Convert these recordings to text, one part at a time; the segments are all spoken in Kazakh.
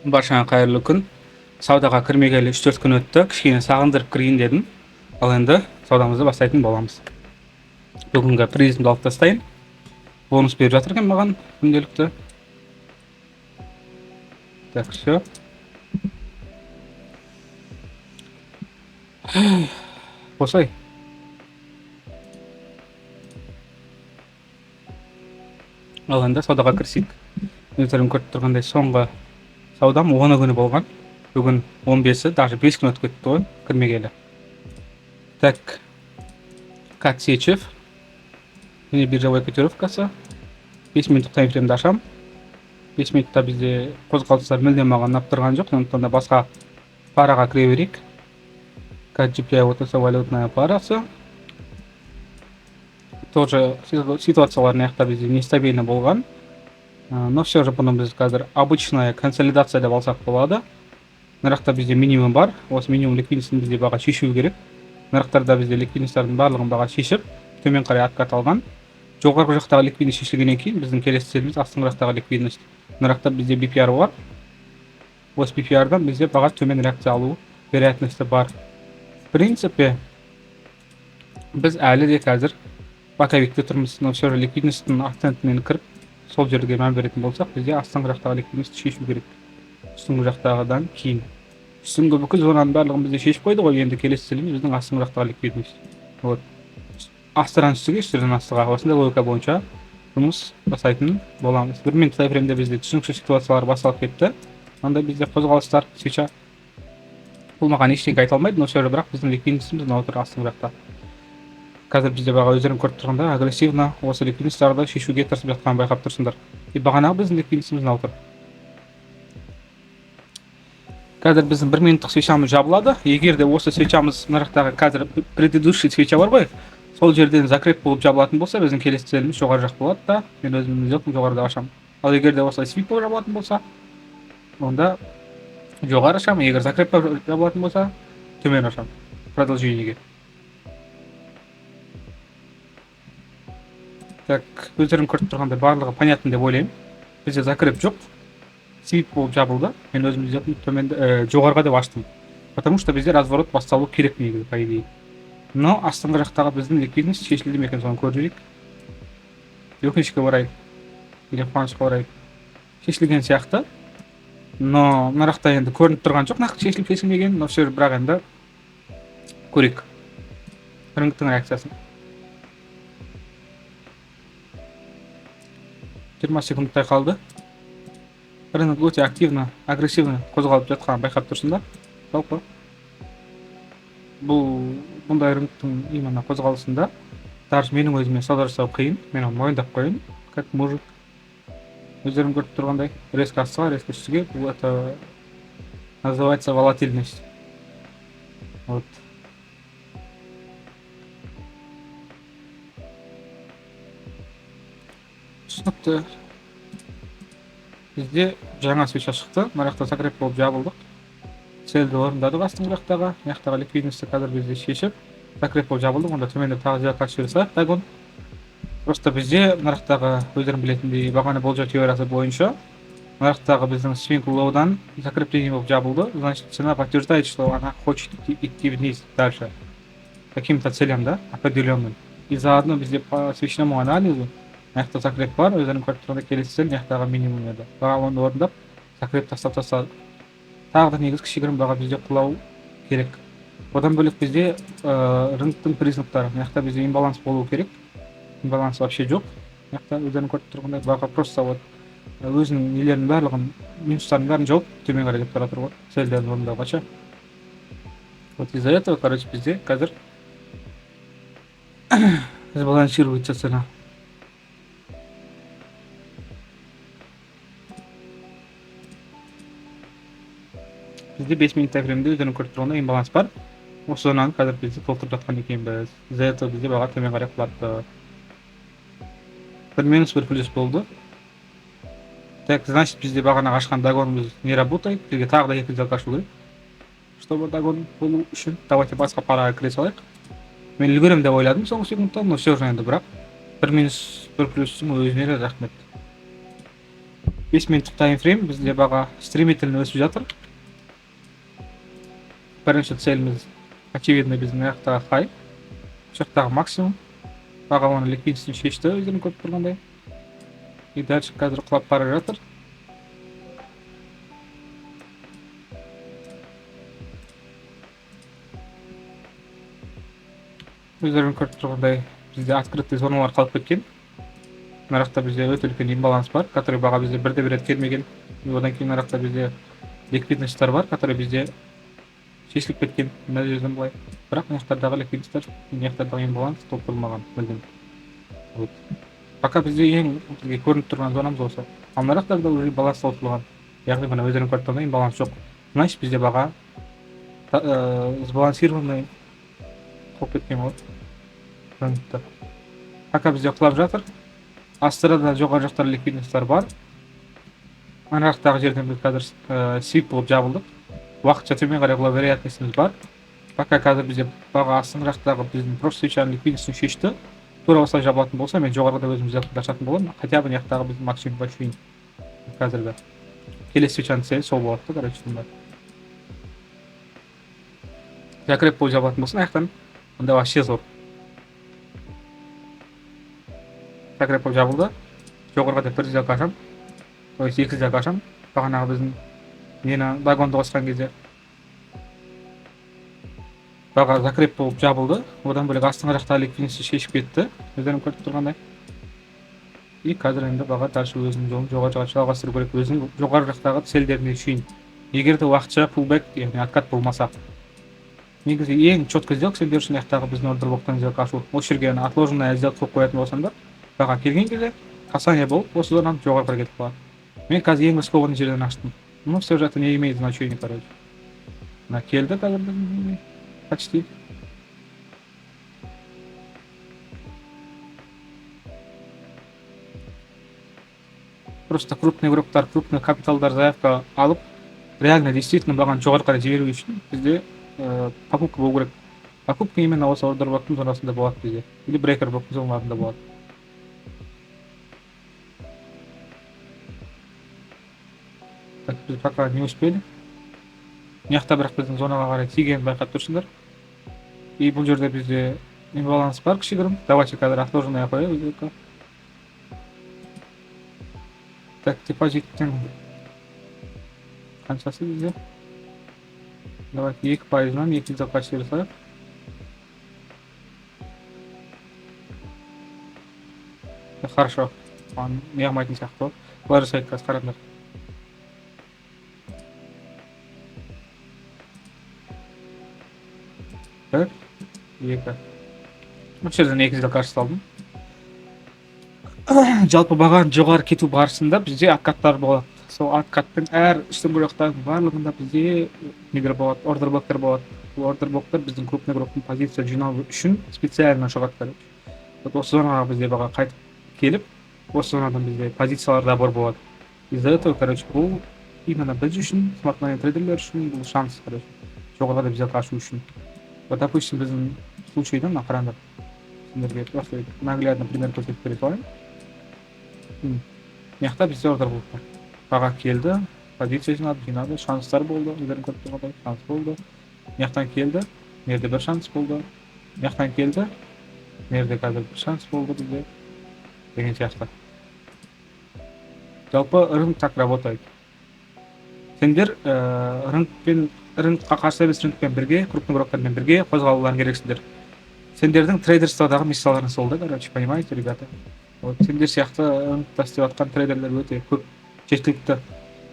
Баршаңа қайырлы күн. Саудаға кірмегелі 3-4 күн өтті. Кішкене сағындырып кірейін дедім. Ал енді саудамызды бастайтын боламыз. Бүгінгі призмді алып тастайын. Бонус беріп жатыр екен маған күнделікті. Так, все. Осылай. Ал енді саудаға кірсек. Өздерің көріп тұрғандай соңғы саудам 10 күні болған. Бүгін 15-і, даже 5 күн өтіп кетті ғой кірмегелі. Так. Катсечев. Міне биржевой котировкасы. 5 минуттық таймфреймді ашам. 5 минутта бізде қозғалыстар мүлдем маған ұнап тұрған жоқ, сондықтан да басқа параға кіре берейік. KGPI OTC валютная парасы. Тоже ситуациялар мына бізде нестабильно болған. Но все же бұны біз қазір обычная консолидация деп алсақ болады. Нарықта бізде минимум бар. Осы минимум ликвидностьін бізде баға шешу керек. Нарықтарда бізде ликвидностьтардың барлығын баға шешіп, төмен қарай откат алған. Жоғарғы жақтағы ликвидность шешілгеннен кейін біздің келесі целіміз астыңғы жақтағы ликвидность. Нарықта бізде BPR бар. Осы BPR-дан бізде баға төмен реакция алу вероятності бар. В принципе, біз әлі де қазір боковикте тұрмыз. Но все же ликвидностьтің акцентімен кіріп, сол жерге мән беретін болсақ, бізде астыңғы жақтағы ликвидностьті шешу керек. Үстіңгі жақтағыдан кейін. Үстіңгі бүкіл зонаның барлығын бізде шешіп қойды ғой, енді келесі целіміз біздің астыңғы жақтағы ликвидность. Вот. Астыран үстіге, үстірден астыға. Осындай логика бойынша жұмыс жасайтын боламыз. 1 минут таймфреймде бізде түсініксіз ситуациялар басталып кетті. Онда бізде қозғалыстар свеча бұл маған ештеңе айта алмайды, но все же бірақ біздің ликвидностьіміз мына отыр астыңғы жақта. Қазір бізде баға өздерің көріп тұрғанда агрессивно осы ликвидностьтарды шешуге тырысып жатқанын байқап тұрсыңдар. И бағанағы біздің ликвидностьіміз мына отыр. Қазір біздің 1 минуттық свечамыз жабылады. Егер де осы свечамыз мына жақтағы қазір предыдущий свеча бар ғой, сол жерден закреп болып жабылатын болса, біздің келесі целіміз жоғары жақ болады да, мен өзімнің сделкам жоғарыда ашамын. Ал егер де осылай свип болып жабылатын болса, онда жоғары ашамын, егер закреп болып жабылатын болса, төмен ашамын. Продолжениеге. Так, өздерің көріп тұрғандай барлығы понятно деп ойлаймын. Бізде закреп жоқ. Свип болып жабылды. Мен өзім сделкам төменді жоғарыға деп аштым. Потому что бізде разворот басталу керек негізі, по идее. Но астыңғы жақтағы біздің ликвидность шешілді ме екен, соны көріп жүрейік. Өкінішке орай, или қуанышқа орай шешілген сияқты. Но мына жақта енді көрініп тұрған жоқ, нақты шешіліп шешілмеген, но все бірақ енді көрейік рыноктың реакциясын. 20 секундтай қалды. Рынок өте активно, агрессивно қозғалып жатқанын байқап тұрсыңдар. Жалпы бұндай рыноктың именно қозғалысында даже менің өзіме сауда жасау қиын, мен оны мойындап қояйын, как мужик. Өздерің көріп тұрғандай резко астыға, резко үстіге, бұл это называется волатильность. Вот. Түсінікті. Бізде жаңа свеча шықты, мына жақта закреп болып жабылдық. Цельді орындадық астыңғы жақтағы, мына ликвидностьті қазір бізде шешіп, закреп болып жабылдық, онда төменде тағы сделка ашып жасайық, дагон. Просто бізде мына жақтағы өздерің білетіндей бағаны болжау теориясы бойынша, мына жақтағы біздің swing low-дан закрепление болып жабылды, значит, цена подтверждает, что она хочет идти вниз дальше. Каким-то целям, да, определенным. И заодно бізде по свечному анализу мына жақта закреп бар, өздерің көріп тұрғанда келесі цель мына жақтағы минимум еді. Баға оны орындап, закреп тастап тастадық. Тағы да негізі кішігірім баға бізде құлау керек. Одан бөлек бізде рыноктың признактары. Мына жақта бізде имбаланс болу керек. Имбаланс вообще жоқ. Мына жақта өздерің көріп тұрғандай баға просто вот өзінің нелерінің барлығын, минустарын бәрін жауып төмен қарай кетіп бара тұр ғой, цельдерін орындауғанша. Вот из-за этого, короче, бізде қазір сбалансируется цена. Бізде 5 минут таймфреймде өздерің көріп тұрғанда имбаланс бар. Осы зонаны қазір бізде толтырып жатқан екенбіз. Из-за этого бізде баға төмен қарай құлады. Бір минус, бір плюс болды. Так, значит, бізде бағана ашқан дагонымыз не работает. Бізге тағы да екі сделка ашу керек, чтобы дагон болу үшін. Давайте басқа параға кіре салайық. Мен үлгерем деп ойладым соңғы секундта, но все же енді бірақ бір минус, бір плюстың өзіне рахмет. 5 минуттық таймфрейм бізде баға стремительно өсіп жатыр. Бірінші целіміз очевидно біздің аяқтағы хай, жақтағы максимум. Баға оның ликвидностін шешті өздерің көріп тұрғандай. И дальше қазір құлап бара жатыр. Өздерің көріп тұрғандай бізде открытый зоналар қалып кеткен. Нарықта бізде өте үлкен имбаланс бар, который баға бізде бірде бір рет келмеген. Одан кейін нарықта бізде ликвидностьтар бар, который бізде шешіліп кеткен мына жерден былай. Бірақ мынаяқтардағы ликвидностьтар, мынаяқтардағы имбаланс толтырылмаған мүлдем. Вот. Пока бізде ең бізге көрініп тұрған зонамыз осы. Ал нарықтарда уже баланс толтырылған. Яғни мына өздерің көріп тұрғандай имбаланс жоқ. Значит бізде баға сбалансированный болып кеткен ғой. Рынокта. Пока бізде құлап жатыр. Астырада жоғары жақтар ликвидностьтар бар. Нарықтағы жерден біз қазір свип болып жабылдық. Уақытша төмен қарай құлау вероятностьіміз бар. Пока қазір бізде баға астыңғы жақтағы біздің прошлый свечаның ликвидностьін шешті. Тура осылай жабылатын болса, мен жоғарыда өзім зерттеп ашатын боламын. Хотя бы мынаяқтағы біздің максимумға шейін қазіргі. Келесі свечаның целі сол болады да, короче, сонда. Закреп болып жабылатын болса, аяқтан онда вообще зор. Закреп болып жабылды. Жоғарыға деп бір сделка ашам. То есть екі сделка ашам. Бағанағы біздің нені вагонды қосқан кезде баға закреп болып жабылды. Одан бөлек астыңғы жақтағы ликвидностьті шешіп кетті. Өздерің көріп тұрғандай. И қазір енді баға дальше өзінің жолын жоғары жалғастыру керек. Өзінің жоғары жақтағы целдеріне шейін. Егер де уақытша pullback, яғни откат болмаса. Негізі ең четко сделка сендер үшін аяқтағы біздің ордерблоктан сделка ашу. Осы жерге отложенная сделка қойып қоятын болсаңдар, баға келген кезде касание болып, осы зонаны жоғары қарай кетіп қалады. Мен қазір ең рискованный жерден аштым. Ну, все же это не имеет значения, короче. Мына келді қазір біздің почти. Просто крупный игроктар, крупный капиталдар заявка алып, реально действительно бағаны жоғары қарай жіберу үшін бізде покупка болу керек. Покупка именно осы ордерблоктың зонасында болады бізде. Или брейкер блоктың зоналарында болады. Так, біз пока не успели. Мыняқта бірақ біздің зонаға қарай тигенін байқап тұрсыңдар. И бұл жерде бізде имбаланс бар кішігірім. Давайте қазір отложенная қояйық. Так, депозиттің қаншасы бізде? Давайте 2%-нан 2 сделка жасайық. Хорошо. Не алмайтын сияқты. Бұлар жасайық қазір қараңдар. Бір, екі. Бұл жерден 2 сделка салдым. Жалпы бағаның жоғары кету барысында бізде откаттар болады. Сол откаттың әр үстіңгі жақтардың барлығында бізде нелер болады, ордерблоктар болады. Бұл ордерблоктар біздің крупный игроктың позиция жинау үшін специально шығады. Осы зонаға бізде баға қайтып келіп, осы зонадан бізде позициялар да бар болады. Из-за этого, короче, бұл именно біз үшін, смарт мани трейдерлер үшін бұл шанс, короче, жоғарыда бізде ашу үшін. Вот, допустим, біздің случайда мына қараңдар. Сендерге просто наглядно пример көрсетіп бере салайын. Мыняқта бізде ордерблок бар. Баға келді, позиция жинады, шанстар болды, өздерің көріп тұрғандай шанс болды. Мыняқтан келді, мерде бір шанс болды. Мыняқтан келді, мерде қазір бір шанс болды бізде. Деген сияқты. Жалпы рынок так работает. Сендер рынокқа қарсы емес, рынокпен бірге, крупный игроктармен бірге қозғалуларың керексіңдер. Сендердің трейдерстводағы миссияларың сол да, короче, понимаете, ребята? Вот сендер сияқты рынокта істеп жатқан трейдерлер өте көп, жеткілікті.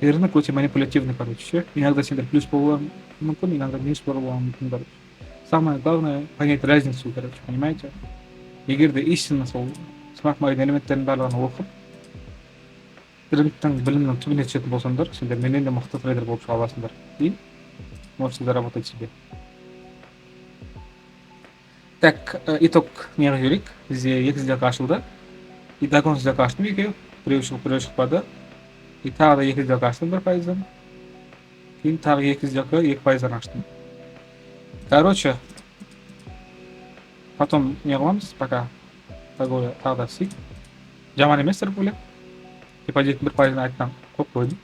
Рынок өте манипулятивный, короче. Иногда сендер плюс болуы мүмкін, иногда минус болуы мүмкін, короче. Самое главное понять разницу, короче, понимаете? Егер де истинно сол смарт мани элементтерінің барлығын оқып, рыноктың білімінің түбіне түсетін болсаңдар, сендер менен де мықты трейдер болып шыға аласыңдар. И можете заработать себе. Так, итог неге жіберейік. Бізде 2 сделка ашылды. И дагон сделка аштым екеу. Біреу шықпады. И тағы да 2 сделка аштым 1%-дан. Кейін тағы 2 сделка 2%-дан аштым. Короче, потом не қыламыз, пока торговля тағы да сик. Жаман емес торговля. Депозит 1%-дан айттым. Көп қойдым.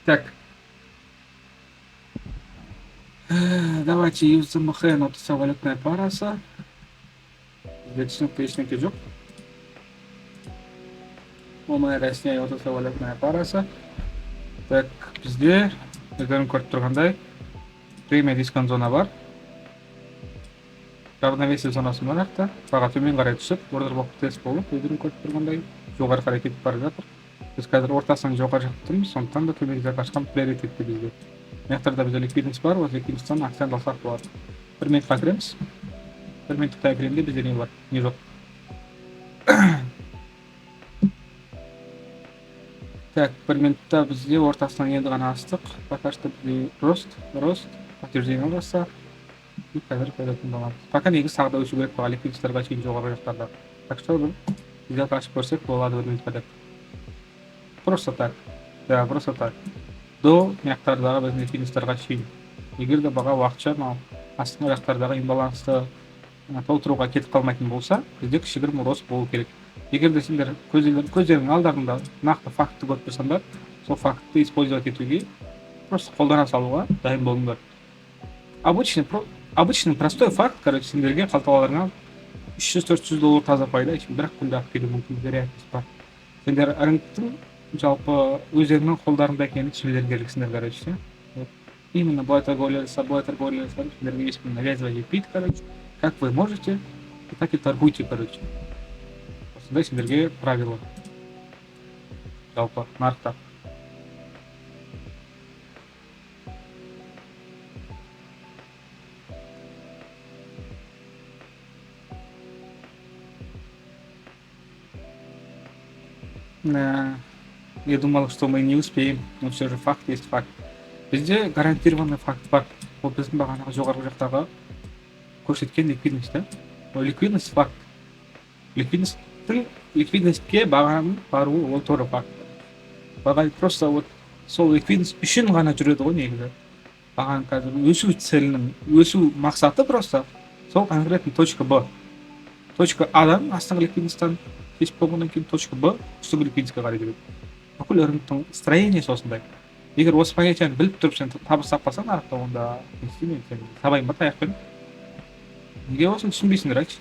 Так, давайте use нотасы валютная парасы. Ешнеке жоқ. Оңай Россия нотасы валютная парасы. Так, бізде өздерің көріп тұрғандай премия дисконт зона бар. Равновесие зонасы мына жақта. Баға төмен қарай түсіп, ордер болып тест болып, өздерің көріп тұрғандай жоғары қарай кетіп бара жатыр. Біз қазір ортасынан жоғары жақта тұрмыз, сондықтан да төмендегі қашқан приоритетті бізде. Мына жақтарда бізде ликвидность бар, осы ликвидностьтан акцент алсақ болады. 1 минутқа кіреміз. 1 минутқа кіремде бізде не бар, не жоқ. Так, 1 минутта бізде ортасынан енді ғана астық. Пока что бізде рост, подтверждение жасаса. И қазір қойдатын боламыз. Пока негізі сағда өсу керек баға ликвидностьтарға шейін жоғары жақтарда. Так что бізде ашып көрсек болады 1 минутқа деп. Просто так. Да, просто так. До мияқтардағы біздің ликвидностьтарға шейін. Егер де баға уақытша астыңғы жақтардағы имбалансты толтыруға кетіп қалмайтын болса, бізде кішігірім рост болу керек. Егер де сендер көздерің алдарында нақты фактты көріп тұрсаңдар, сол фактты использовать етуге, просто қолдана салуға дайын болыңдар. Обычный простой факт, сендерге қалталарыңа $300-400 таза пайда, бірақ күнде алып келуі мүмкін, вероятность бар. Сендер рынктың жалпы өздерінің қолдарында екенін түсінулер керексіңдер, именно былай торговляса, сендерге ешкім навязывать етпейді, как вы можете, так и торгуйте, осындай сендерге правила жалпы нарықта. Я думал, что мы не успеем, но все же факт есть факт. Бізде гарантированный факт бар. Ол біздің бағанағы жоғарғы жақтағы көрсеткен ликвидность, да? Ол ликвидность факт. Ликвидностьке бағаның баруы ол тоже факт. Баға просто вот сол ликвидность үшін ғана жүреді ғой негізі. Бағаның қазір өсу целінің, өсу мақсаты просто сол конкретный точка Б. Точка Адан астыңғы ликвидностьтан кесіп болғаннан кейін точка Б үстіңгі ликвидностьқа қарай жүреді. Бүкіл рынктың строениесі осындай. Егер осы понятияны біліп тұрып сен табыс таппасаң нарықта, онда не істемеймін, сен сабайын ба таяқпен? Неге осыны түсінбейсіңдер, айтшы?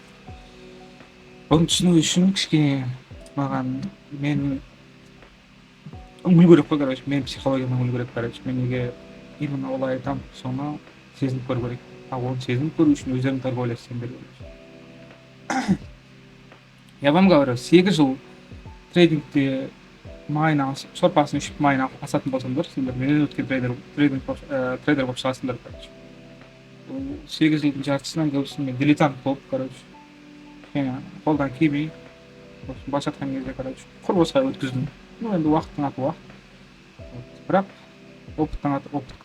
Оны түсіну үшін кішкене маған мен үңілу керек қой, мен психологияны үңілу керек, мен неге именно олай айтамын, соны сезініп көру керек. Оны сезініп көру үшін өздерің торговлясыңдар. Я вам говорю, 8 жыл трейдингте майна сорпасын ішіп майна асатын болсаңдар, сендер менен өткен трейдер болып шығасыңдар. 8 жылдың жартысынан көбісін мен дилетант болып, қолдан келмей, баш атқан кезде, құр осылай өткіздім. Енді уақыттың аты уақыт. Бірақ опыттың аты опыт.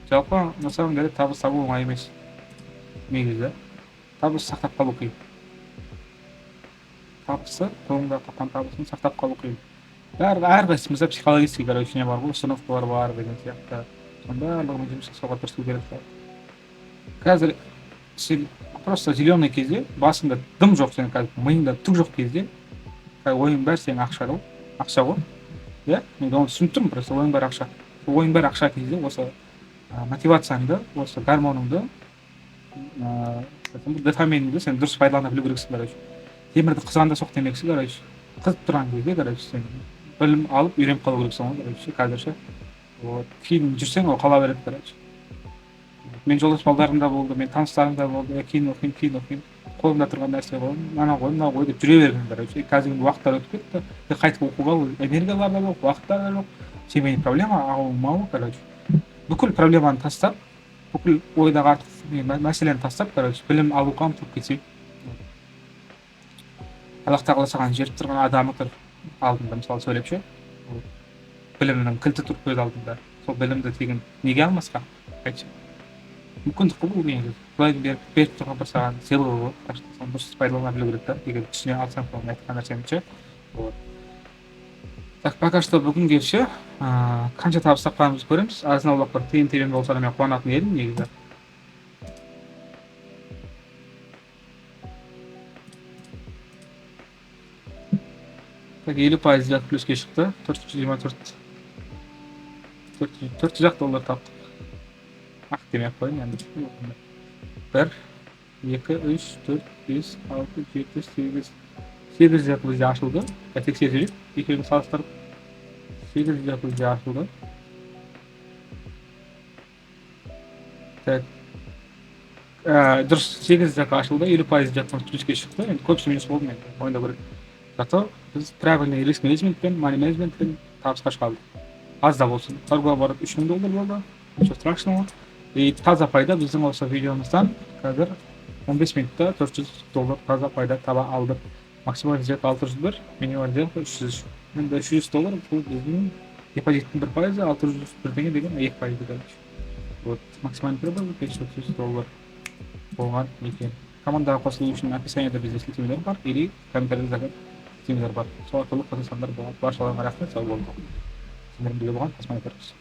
Жалпы, на самом деле, табыс табу оңай емес. Негізі, табыс сақтап қалу қиын. Табысы, қолыңда тапқан табысын сақтап қалу қиын. Әрқайсымызда психологический не бар ғой, установкалар бар деген сияқты. Сонда барлығын жұмыс жасауға тырысу керек. Қазір сен просто зеленый кезде, басында дым жоқ, сен қазір миыңда түк жоқ кезде, ойың бәрі сенің ақша ғой. Иә, мен оны түсініп тұрмын, просто ойың бәрі ақша. Ойың бәрі ақша кезде осы мотивацияңды, осы гормоныңды, дофаминіңді сен дұрыс пайдалана білу керексің. Темірді қызғанда соқ демексің, қызып тұрған кезде, сен білім алып, үйреніп қалу керексің, қазірше. Кейін жүрсең, ол қала береді. Мен жолдас балдарымда болды, мен таныстарымда болды, кейін оқимын, қолымда тұрған нәрсе қойым, ана қой деп жүре берген. Қазір уақыттар өтіп кетті, қайтып оқуға энергиялар да жоқ, уақыттар да жоқ. Семейный проблема ағылмауы, бүкіл проблеманы тастап, бүкіл ойдағы артық мәселені тастап, білім алуға ұмтылып кетсек. Аллах тағала саған жеріп тұрған адамы тұр алдында, мысалы сөйлеп ше, білімнің кілті тұр көз алдында. Сол білімді тегін неге алмасқа? Айтшы. Мүмкіндік қой бұл негізі. Құдайдың беріп тұрған бір саған сыйлығы ғой. Соны дұрыс пайдалана білу керек та, егер түсіне алсаң соны айтқан нәрсені ше. Так, пока что бүгін келші қанша табыс тапқанымызды көреміз. Азын аулақ бір тиын тебен болса да мен қуанатын едім негізі. Так, 50% плюске шықты. 424 400 доллар таптық. Ақ демей ақ қойын енді. 1 2 3 4 5 6 7 8 8 bizde ашылды. Тексеріп екеуін салыстырып 8 bizde ашылды. Так, дұрыс 8 ашылды, 50% жақтан плюске шықты. Енді көбісі минус болды, мен ойында көрек. Зато біз правильный риск менеджментпен, money менеджментпен табысқа шығардық. Аз да болсын. Торговый оборот 3000 доллар болды. Ничего страшного. И таза пайда біздің осы видеомыздан қазір 15 минутта 400 доллар таза пайда таба алдық. Максималды сделка 601, минималды сделка 300. Енді 300 доллар бұл біздің депозиттің 1%, 601 теңге деген 2%, короче. Вот максимальный прибыль 500 доллар болған екен. Командаға қосылу үшін описаниеда бізде сілтемелер бар или комментарийде сілтемелер бар. Сол арқылы қосылсаңдар болады. Баршаларыңа рахмет, сау болыңдар. Сіздермен бірге болған Тасман Көріс.